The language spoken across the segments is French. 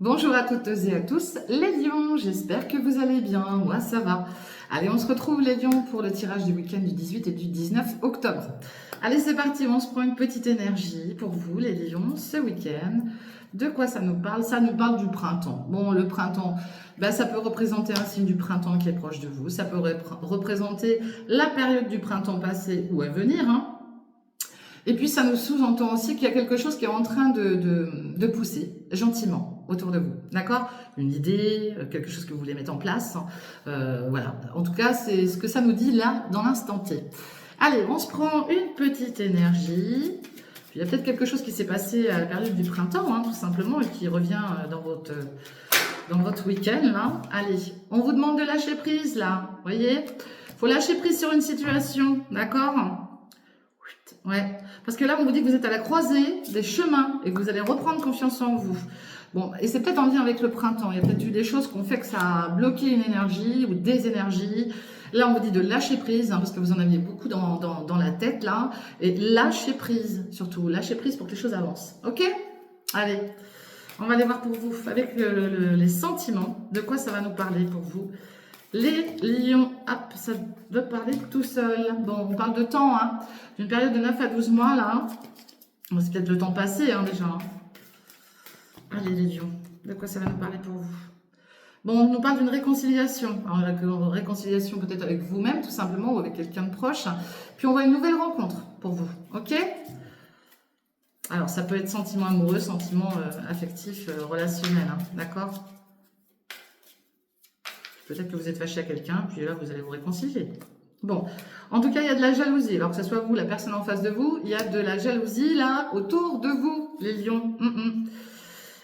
Bonjour à toutes et à tous, les lions, j'espère que vous allez bien, moi ça va. Allez, on se retrouve les lions pour le tirage du week-end du 18 et du 19 octobre. Allez, c'est parti, on se prend une petite énergie pour vous les lions ce week-end. De quoi ça nous parle? Ça nous parle du printemps. Bon, le printemps, ça peut représenter un signe du printemps qui est proche de vous, ça peut représenter la période du printemps passé ou à venir, hein. Et puis ça nous sous-entend aussi qu'il y a quelque chose qui est en train de pousser gentiment autour de vous, d'accord? Une idée, quelque chose que vous voulez mettre en place, voilà. En tout cas, c'est ce que ça nous dit là, dans l'instant T. Allez, on se prend une petite énergie. Puis il y a peut-être quelque chose qui s'est passé à la période du printemps, hein, tout simplement, et qui revient dans votre week-end, là. Allez, on vous demande de lâcher prise, là, vous voyez? Faut lâcher prise sur une situation, d'accord? Ouais, parce que là, on vous dit que vous êtes à la croisée des chemins et que vous allez reprendre confiance en vous. Bon, et c'est peut-être en lien avec le printemps. Il y a peut-être eu des choses qui ont fait que ça a bloqué une énergie ou des énergies. Là, on vous dit de lâcher prise, hein, parce que vous en aviez beaucoup dans la tête, là. Et lâcher prise, surtout. Lâcher prise pour que les choses avancent. Ok? Allez, on va aller voir pour vous, avec les sentiments, de quoi ça va nous parler pour vous. Les lions, hop, ça veut parler tout seul. Bon, on parle de temps, hein, d'une période de 9 à 12 mois, là. Bon, c'est peut-être le temps passé, hein, déjà. Allez, les lions, de quoi ça va nous parler pour vous? Bon, on nous parle d'une réconciliation. Alors, une réconciliation peut-être avec vous-même, tout simplement, ou avec quelqu'un de proche. Puis, on voit une nouvelle rencontre pour vous, ok? Alors, ça peut être sentiment amoureux, sentiment affectif, relationnel, hein, d'accord? Peut-être que vous êtes fâché à quelqu'un, puis là, vous allez vous réconcilier. Bon, en tout cas, il y a de la jalousie. Alors que ce soit vous, la personne en face de vous, il y a de la jalousie, là, autour de vous, les lions.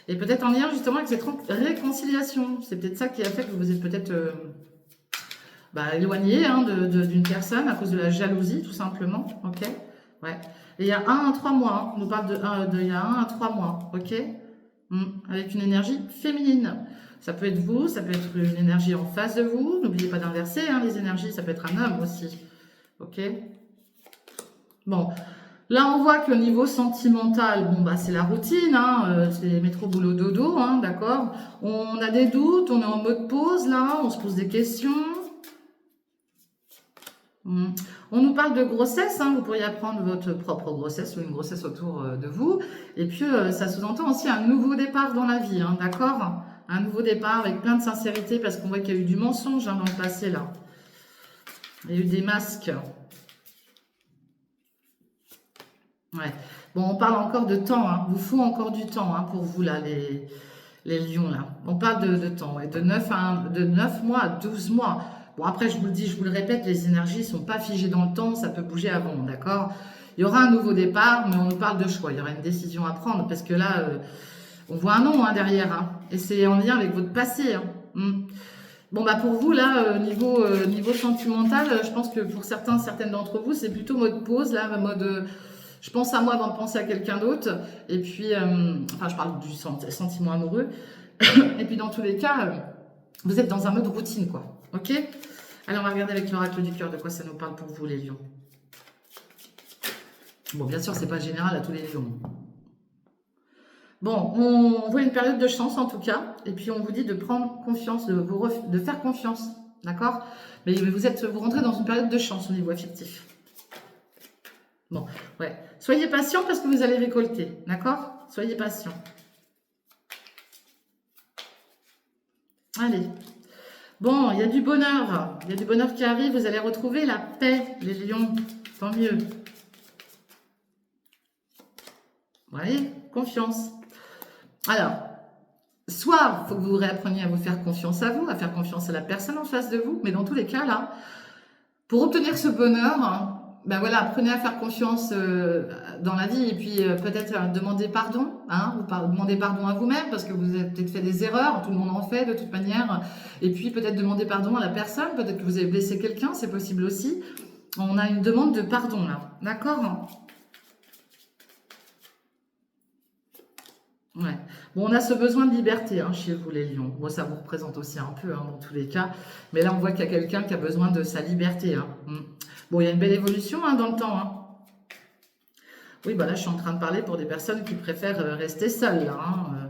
Et peut-être en lien, justement, avec cette réconciliation. C'est peut-être ça qui a fait que vous êtes peut-être éloigné, hein, d'une personne à cause de la jalousie, tout simplement. Ok? Ouais. Et il y a 1 à 3 mois. Hein. On nous parle il y a 1 à 3 mois. Ok? Avec une énergie féminine. Ça peut être vous, ça peut être une énergie en face de vous. N'oubliez pas d'inverser, hein, les énergies, ça peut être un homme aussi. Ok? Bon, là on voit que le niveau sentimental, bon c'est la routine, hein, c'est métro, boulot, dodo, hein, d'accord? On a des doutes, on est en mode pause là, on se pose des questions. On nous parle de grossesse, hein, vous pourriez apprendre votre propre grossesse ou une grossesse autour de vous. Et puis, ça sous-entend aussi un nouveau départ dans la vie, hein, d'accord? Un nouveau départ avec plein de sincérité parce qu'on voit qu'il y a eu du mensonge, hein, dans le passé, là. Il y a eu des masques. Ouais. Bon, on parle encore de temps, hein. Il vous faut encore du temps, hein, pour vous, là, les lions, là. On parle de temps, ouais, de 9 mois à 12 mois. Bon, après, je vous le dis, je vous le répète, les énergies ne sont pas figées dans le temps, ça peut bouger avant, d'accord? Il y aura un nouveau départ, mais on nous parle de choix. Il y aura une décision à prendre, parce que là, on voit un nom, hein, derrière, hein, et c'est en lien avec votre passé, hein. Bon, pour vous, là, niveau sentimental, je pense que pour certaines d'entre vous, c'est plutôt mode pause, là, mode... je pense à moi avant de penser à quelqu'un d'autre. Et puis, enfin, je parle du sentiment amoureux. Et puis, dans tous les cas, vous êtes dans un mode routine, quoi. Ok? Allez, on va regarder avec l'oracle du cœur de quoi ça nous parle pour vous, les lions. Bon, bien sûr, c'est pas général à tous les lions. Bon, on voit une période de chance, en tout cas. Et puis, on vous dit de prendre confiance, de faire confiance. D'accord? Mais vous rentrez dans une période de chance au niveau affectif. Bon, ouais. Soyez patient parce que vous allez récolter, d'accord? Soyez patient. Allez. Bon, il y a du bonheur. Il y a du bonheur qui arrive. Vous allez retrouver la paix, les lions. Tant mieux. Vous voyez? Confiance. Alors, soit il faut que vous réappreniez à vous faire confiance à vous, à faire confiance à la personne en face de vous. Mais dans tous les cas, là, pour obtenir ce bonheur, hein, voilà, apprenez à faire confiance dans la vie et puis peut-être demander pardon, hein, ou demander pardon à vous-même parce que vous avez peut-être fait des erreurs, tout le monde en fait de toute manière, et puis peut-être demander pardon à la personne, peut-être que vous avez blessé quelqu'un, c'est possible aussi. On a une demande de pardon là, d'accord? Ouais. Bon, on a ce besoin de liberté, hein, chez vous les lions. Moi, ça vous représente aussi un peu, hein, dans tous les cas. Mais là, on voit qu'il y a quelqu'un qui a besoin de sa liberté, hein. Bon, il y a une belle évolution, hein, dans le temps, hein. Oui, là, je suis en train de parler pour des personnes qui préfèrent rester seules, là, hein.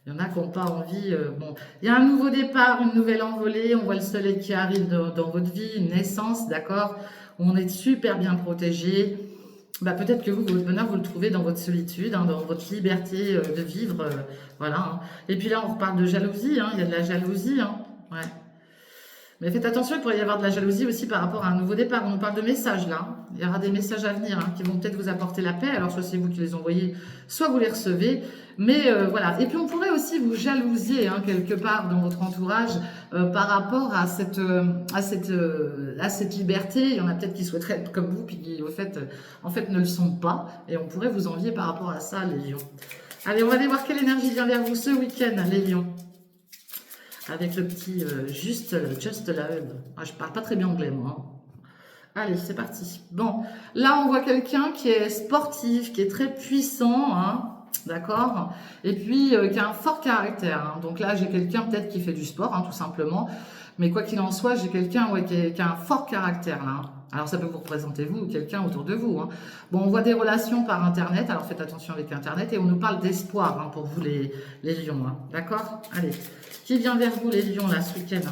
Il y en a qui n'ont pas envie. Bon, il y a un nouveau départ, une nouvelle envolée. On voit le soleil qui arrive dans votre vie, une naissance, d'accord? On est super bien protégé. Bah, peut-être que vous, votre bonheur, vous le trouvez dans votre solitude, hein, dans votre liberté de vivre. Voilà. Hein. Et puis là, on reparle de jalousie. Hein, il y a de la jalousie. Hein, ouais. Mais faites attention, il pourrait y avoir de la jalousie aussi par rapport à un nouveau départ. On nous parle de messages là. Hein. Il y aura des messages à venir hein, qui vont peut-être vous apporter la paix. Alors soit c'est vous qui les envoyez, soit vous les recevez. Mais voilà. Et puis on pourrait aussi vous jalouser hein, quelque part dans votre entourage par rapport à cette liberté. Il y en a peut-être qui souhaiteraient être comme vous, puis qui en fait ne le sont pas. Et on pourrait vous envier par rapport à ça, les lions. Allez, on va aller voir quelle énergie vient vers vous ce week-end, les lions. Avec le petit just love. Ah, je parle pas très bien anglais, moi. Hein. Allez, c'est parti. Bon, là, on voit quelqu'un qui est sportif, qui est très puissant, hein, d'accord? Et puis, qui a un fort caractère. Hein. Donc là, j'ai quelqu'un peut-être qui fait du sport, hein, tout simplement. Mais quoi qu'il en soit, j'ai quelqu'un ouais, qui a un fort caractère, là. Hein. Alors, ça peut vous représenter vous ou quelqu'un autour de vous. Hein. Bon, on voit des relations par Internet. Alors, faites attention avec Internet. Et on nous parle d'espoir hein, pour vous, les lions. Hein. D'accord? Allez. Qui vient vers vous, les lions, là, ce week-end?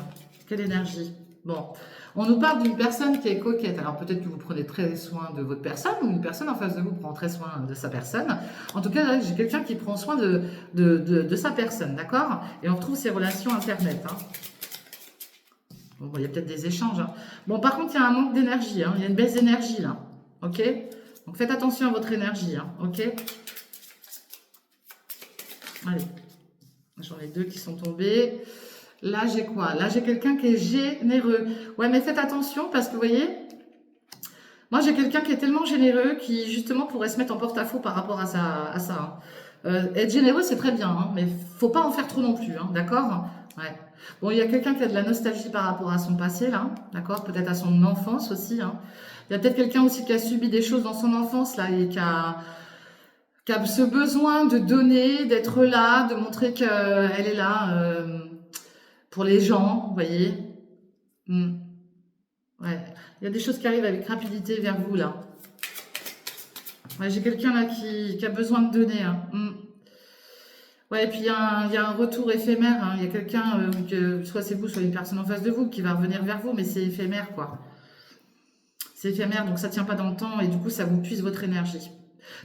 Quelle énergie? Bon. On nous parle d'une personne qui est coquette. Alors, peut-être que vous prenez très soin de votre personne ou une personne en face de vous prend très soin de sa personne. En tout cas, là, j'ai quelqu'un qui prend soin de sa personne. D'accord? Et on retrouve ces relations Internet. Hein. Bon, il y a peut-être des échanges. Hein. Bon, par contre, il y a un manque d'énergie. Hein. Il y a une baisse d'énergie, là. OK? Donc, faites attention à votre énergie. Hein. OK? Allez. J'en ai deux qui sont tombés. Là, j'ai quoi? Là, j'ai quelqu'un qui est généreux. Ouais, mais faites attention parce que, vous voyez, moi, j'ai quelqu'un qui est tellement généreux qui, justement, pourrait se mettre en porte-à-faux par rapport à ça. Être généreux, c'est très bien, hein, mais faut pas en faire trop non plus, hein, d'accord? Ouais. Bon, il y a quelqu'un qui a de la nostalgie par rapport à son passé, là, d'accord? Peut-être à son enfance aussi, hein. Il y a peut-être quelqu'un aussi qui a subi des choses dans son enfance, là, et qui a ce besoin de donner, d'être là, de montrer qu'elle est là pour les gens, vous voyez. Ouais. Il y a des choses qui arrivent avec rapidité vers vous, là. Ouais, j'ai quelqu'un là qui a besoin de donner. Hein. Ouais, et puis il y a un retour éphémère. Hein. Il y a quelqu'un, soit c'est vous, soit une personne en face de vous, qui va revenir vers vous, mais c'est éphémère, quoi. C'est éphémère, donc ça tient pas dans le temps, et du coup, ça vous puise votre énergie.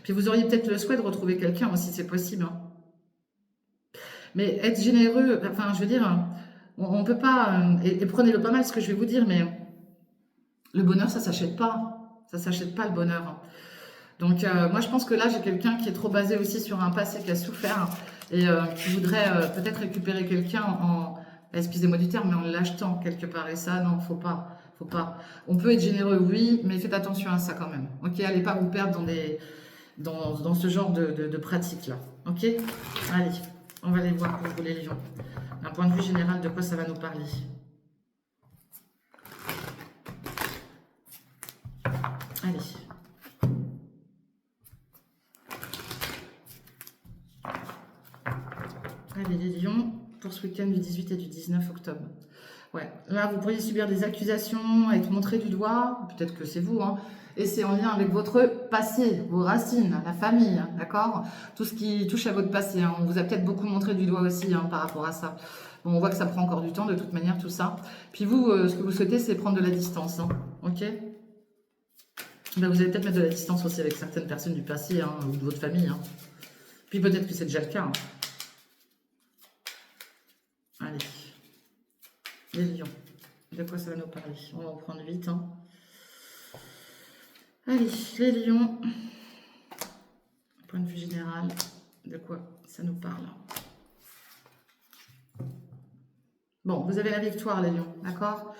Puis vous auriez peut-être le souhait de retrouver quelqu'un aussi, c'est possible. Hein. Mais être généreux, enfin, je veux dire, on ne peut pas, et prenez-le pas mal ce que je vais vous dire, mais le bonheur, ça s'achète pas. Ça s'achète pas le bonheur. Hein. Donc, moi, je pense que là, j'ai quelqu'un qui est trop basé aussi sur un passé qui a souffert et qui voudrait peut-être récupérer quelqu'un excusez-moi du terme, mais en l'achetant quelque part. Et ça, non, faut pas. Faut pas. On peut être généreux, oui, mais faites attention à ça quand même. Ok, allez pas vous perdre dans ce genre de pratique-là. Ok. Allez, on va aller voir pour vous les lions. D'un point de vue général, de quoi ça va nous parler. Allez. Allez, les lions, pour ce week-end du 18 et du 19 octobre. Ouais, là, vous pourriez subir des accusations, être montré du doigt, peut-être que c'est vous, hein, et c'est en lien avec votre passé, vos racines, la famille, hein, d'accord? Tout ce qui touche à votre passé, hein. On vous a peut-être beaucoup montré du doigt aussi hein, par rapport à ça. Bon, on voit que ça prend encore du temps, de toute manière, tout ça. Puis vous, ce que vous souhaitez, c'est prendre de la distance, hein, ok? Ben, vous allez peut-être mettre de la distance aussi avec certaines personnes du passé, hein, ou de votre famille, hein. Puis peut-être que c'est déjà le cas, hein. Allez, les lions, de quoi ça va nous parler? On va en prendre 8. Hein. Allez, les lions, point de vue général, de quoi ça nous parle? Bon, vous avez la victoire, les lions, d'accord?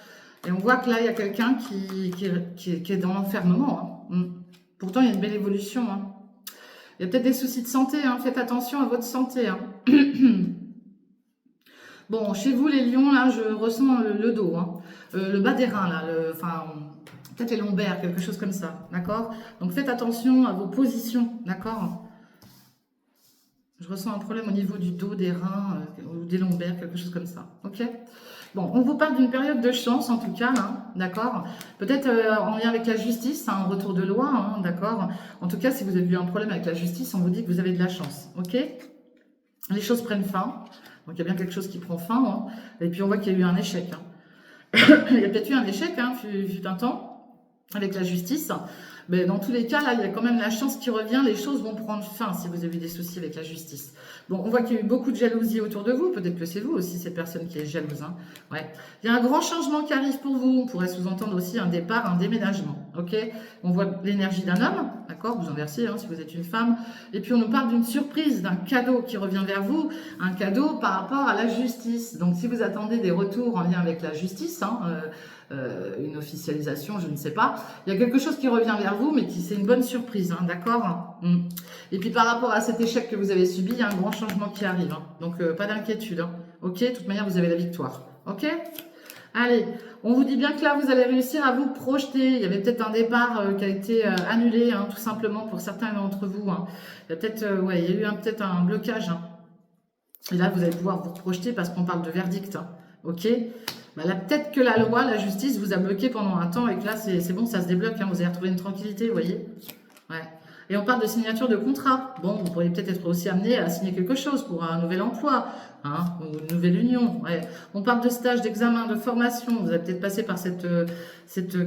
Et on voit que là, il y a quelqu'un qui est dans l'enfermement. Hein. Pourtant, il y a une belle évolution. Hein. Il y a peut-être des soucis de santé, hein. Faites attention à votre santé. Hein. Bon, chez vous, les lions, là, je ressens le dos, hein. Le bas des reins, là, peut-être les lombaires, quelque chose comme ça, d'accord? Donc, faites attention à vos positions, d'accord? Je ressens un problème au niveau du dos, des reins, ou des lombaires, quelque chose comme ça, ok? Bon, on vous parle d'une période de chance, en tout cas, là, d'accord? Peut-être en lien avec la justice, un retour de loi, hein, d'accord? En tout cas, si vous avez eu un problème avec la justice, on vous dit que vous avez de la chance, ok? Les choses prennent fin. Donc, il y a bien quelque chose qui prend fin. Hein. Et puis, on voit qu'il y a eu un échec. Hein. Il y a peut-être eu un échec, hein, fut un temps, avec la justice. Mais dans tous les cas, là, il y a quand même la chance qui revient. Les choses vont prendre fin si vous avez eu des soucis avec la justice. Bon, on voit qu'il y a eu beaucoup de jalousie autour de vous. Peut-être que c'est vous aussi, cette personne qui est jalouse. Hein. Ouais. Il y a un grand changement qui arrive pour vous. On pourrait sous-entendre aussi un départ, un déménagement. Ok. On voit l'énergie d'un homme. D'accord. Vous inversez hein, si vous êtes une femme. Et puis, on nous parle d'une surprise, d'un cadeau qui revient vers vous. Un cadeau par rapport à la justice. Donc, si vous attendez des retours en lien avec la justice, hein, une officialisation, je ne sais pas. Il y a quelque chose qui revient vers vous, mais qui c'est une bonne surprise, hein, d'accord. Et puis par rapport à cet échec que vous avez subi, il y a un grand changement qui arrive. Hein. Donc pas d'inquiétude. Hein. Ok, de toute manière, vous avez la victoire. Ok. Allez, on vous dit bien que là, vous allez réussir à vous projeter. Il y avait peut-être un départ qui a été annulé, hein, tout simplement, pour certains d'entre vous. Hein. Il y a peut-être ouais, il y a eu peut-être un blocage. Hein. Et là, vous allez pouvoir vous projeter parce qu'on parle de verdict. Hein. Ok. Bah là, peut-être que la loi, la justice vous a bloqué pendant un temps et que là, c'est bon, ça se débloque. Hein, vous allez retrouver une tranquillité, vous voyez. Ouais. Et on parle de signature de contrat. Bon, vous pourriez peut-être être aussi amené à signer quelque chose pour un nouvel emploi, hein, ou une nouvelle union. Ouais. On parle de stage, d'examen, de formation. Vous allez peut-être passer par cette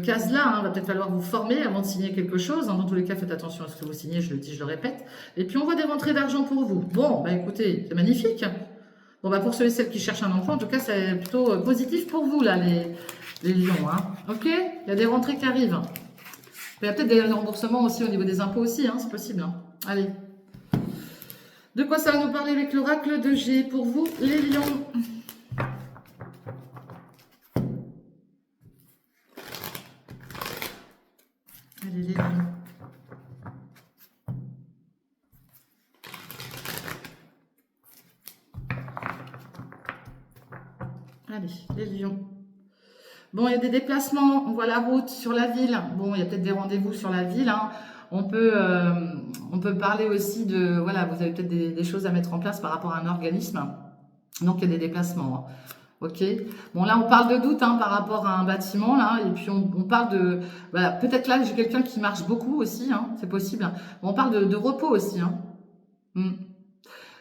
case-là. Hein. Il va peut-être falloir vous former avant de signer quelque chose. Hein. Dans tous les cas, faites attention à ce que vous signez, je le dis, je le répète. Et puis, on voit des rentrées d'argent pour vous. Bon, bah écoutez, c'est magnifique. Bon, bah pour ceux et celles qui cherchent un emploi, en tout cas, c'est plutôt positif pour vous, là, les lions. Hein. Ok. Il y a des rentrées qui arrivent. Il y a peut-être des remboursements aussi au niveau des impôts aussi, hein, c'est possible. Hein. Allez. De quoi ça va nous parler avec l'oracle de G pour vous, les lions? Allez, les lions. Allez, les lions. Bon, il y a des déplacements, on voit la route sur la ville. Bon, il y a peut-être des rendez-vous sur la ville. Hein. On peut parler aussi de, voilà, vous avez peut-être des choses à mettre en place par rapport à un organisme. Donc, il y a des déplacements. Hein. Ok. Bon, là, on parle de doute hein, par rapport à un bâtiment, là. Et puis, on parle de, voilà, peut-être là, j'ai quelqu'un qui marche beaucoup aussi, hein, c'est possible. Bon, on parle de repos aussi. Hein.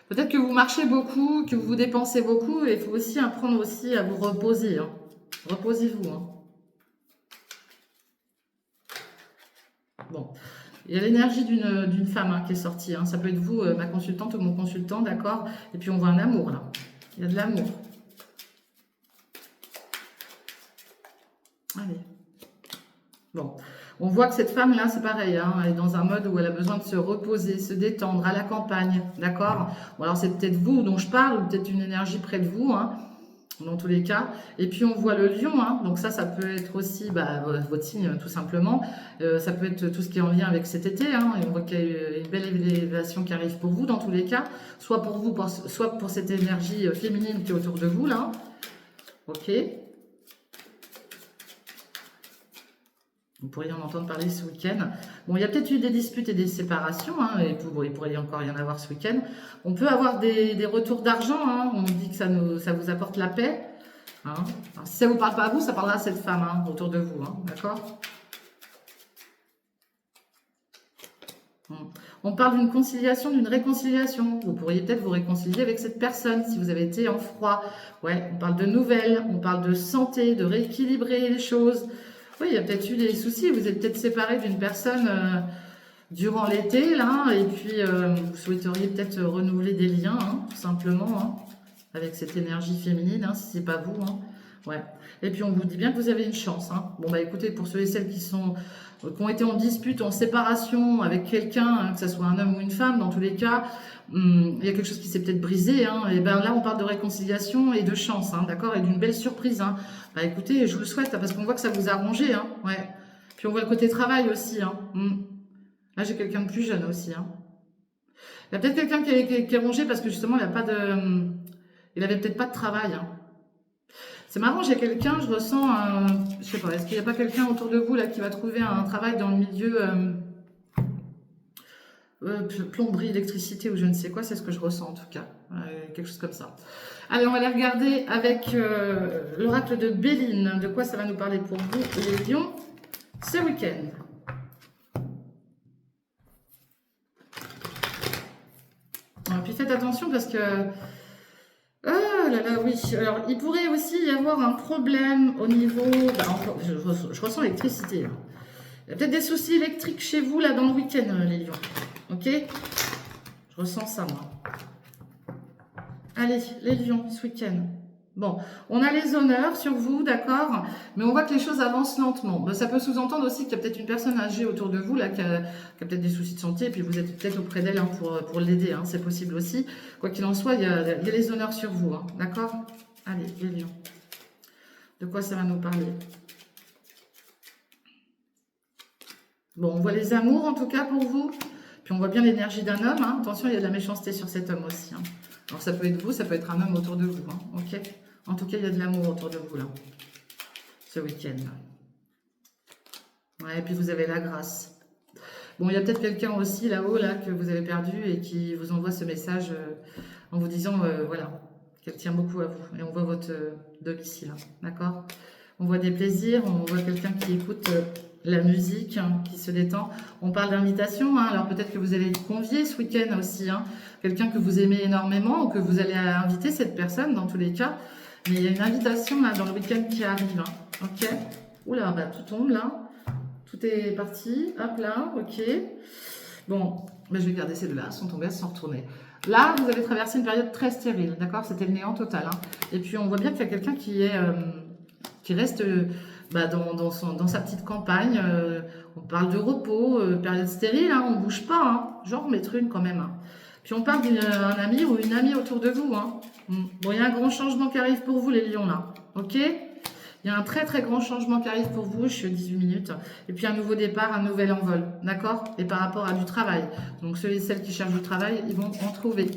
Peut-être que vous marchez beaucoup, que vous dépensez beaucoup. Et il faut aussi apprendre aussi à vous reposer. Hein. Reposez-vous. Hein. Bon, il y a l'énergie d'une femme hein, qui est sortie. Hein. Ça peut être vous, ma consultante ou mon consultant, d'accord. Et puis on voit un amour là. Il y a de l'amour. Allez. Bon, on voit que cette femme-là, c'est pareil. Hein. Elle est dans un mode où elle a besoin de se reposer, se détendre à la campagne, d'accord. Bon, alors c'est peut-être vous dont je parle ou peut-être une énergie près de vous. Hein. Dans tous les cas. Et puis on voit le lion, hein. Donc ça peut être aussi bah, votre signe tout simplement. Ça peut être tout ce qui est en lien avec cet été. Hein. Et on voit qu'il y a une belle élévation qui arrive pour vous dans tous les cas. Soit pour vous, soit pour cette énergie féminine qui est autour de vous là. Ok. Vous pourriez en entendre parler ce week-end. Bon, il y a peut-être eu des disputes et des séparations, hein, et bon, il pourrait y encore y en avoir ce week-end. On peut avoir des retours d'argent, hein, on dit que ça vous apporte la paix. Hein. Alors, si ça ne vous parle pas à vous, ça parlera à cette femme hein, autour de vous, hein, d'accord. On parle d'une conciliation, d'une réconciliation. Vous pourriez peut-être vous réconcilier avec cette personne si vous avez été en froid. Ouais, on parle de nouvelles, on parle de santé, de rééquilibrer les choses. Oui, il y a peut-être eu des soucis. Vous êtes peut-être séparé d'une personne durant l'été, là, et puis vous souhaiteriez peut-être renouveler des liens, hein, tout simplement, hein, avec cette énergie féminine, hein, si c'est pas vous. Hein. Ouais. Et puis on vous dit bien que vous avez une chance. Hein. Bon bah écoutez, pour ceux et celles qui ont été en dispute, en séparation avec quelqu'un, hein, que ce soit un homme ou une femme, dans tous les cas, il y a quelque chose qui s'est peut-être brisé. Hein, et ben là, on parle de réconciliation et de chance, hein, d'accord, et d'une belle surprise. Hein. Bah écoutez, je vous le souhaite, parce qu'on voit que ça vous a arrangé. Hein, ouais. Puis on voit le côté travail aussi. Hein. Là, j'ai quelqu'un de plus jeune aussi. Hein. Il y a peut-être quelqu'un qui est rongé parce que justement, il avait peut-être pas de travail. Hein. C'est marrant, j'ai quelqu'un, je ressens, je sais pas, est-ce qu'il n'y a pas quelqu'un autour de vous là qui va trouver un travail dans le milieu plomberie, électricité ou je ne sais quoi, c'est ce que je ressens en tout cas, quelque chose comme ça. Allez, on va aller regarder avec l'oracle de Béline, de quoi ça va nous parler pour vous, les lions, ce week-end. Et puis faites attention parce que... Ah là là, oui. Alors, il pourrait aussi y avoir un problème au niveau... Bah, je ressens l'électricité, là. Il y a peut-être des soucis électriques chez vous, là, dans le week-end, les lions. Ok? Je ressens ça, moi. Allez, les lions, ce week-end. Bon, on a les honneurs sur vous, d'accord, mais on voit que les choses avancent lentement. Ben, ça peut sous-entendre aussi qu'il y a peut-être une personne âgée autour de vous là, qui a peut-être des soucis de santé, et puis vous êtes peut-être auprès d'elle hein, pour l'aider, hein, c'est possible aussi. Quoi qu'il en soit, il y a les honneurs sur vous, hein, d'accord? Allez, les lions. De quoi ça va nous parler? Bon, on voit les amours en tout cas pour vous, puis on voit bien l'énergie d'un homme. Hein. Attention, il y a de la méchanceté sur cet homme aussi. Hein. Alors ça peut être vous, ça peut être un homme autour de vous, hein, ok? En tout cas, il y a de l'amour autour de vous, là, ce week-end. Ouais, et puis vous avez la grâce. Bon, il y a peut-être quelqu'un aussi là-haut, là, que vous avez perdu et qui vous envoie ce message en vous disant, voilà, qu'elle tient beaucoup à vous. Et on voit votre domicile, hein, d'accord? On voit des plaisirs, on voit quelqu'un qui écoute la musique, hein, qui se détend. On parle d'invitation, hein, alors peut-être que vous allez convier ce week-end aussi, hein, quelqu'un que vous aimez énormément ou que vous allez inviter cette personne dans tous les cas. Mais il y a une invitation là dans le week-end qui arrive. Hein. Ok. Oula, bah, tout tombe là. Tout est parti. Hop là. Ok. Bon, bah, je vais garder ces deux-là. Elles sont tombées, elles sont retournées. Là, vous avez traversé une période très stérile. D'accord? C'était le néant total. Hein. Et puis, on voit bien qu'il y a quelqu'un qui reste bah, dans sa petite campagne. On parle de repos, période stérile. Hein, on ne bouge pas. Hein. Genre, mettre une quand même. Hein. Puis, on parle d'un ami ou une amie autour de vous. Hein. Bon, il y a un grand changement qui arrive pour vous, les lions, là. Ok? Il y a un très, très grand changement qui arrive pour vous. Je suis à 18 minutes. Et puis, un nouveau départ, un nouvel envol. D'accord? Et par rapport à du travail. Donc, ceux et celles qui cherchent du travail, ils vont en trouver.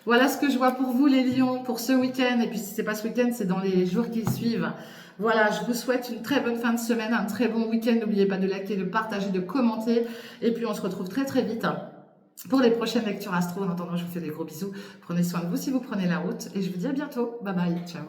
Voilà ce que je vois pour vous, les lions, pour ce week-end. Et puis, si c'est pas ce week-end, c'est dans les jours qui suivent. Voilà, je vous souhaite une très bonne fin de semaine, un très bon week-end. N'oubliez pas de liker, de partager, de commenter. Et puis, on se retrouve très, très vite pour les prochaines lectures astro. En attendant, je vous fais des gros bisous. Prenez soin de vous si vous prenez la route. Et je vous dis à bientôt. Bye bye. Ciao.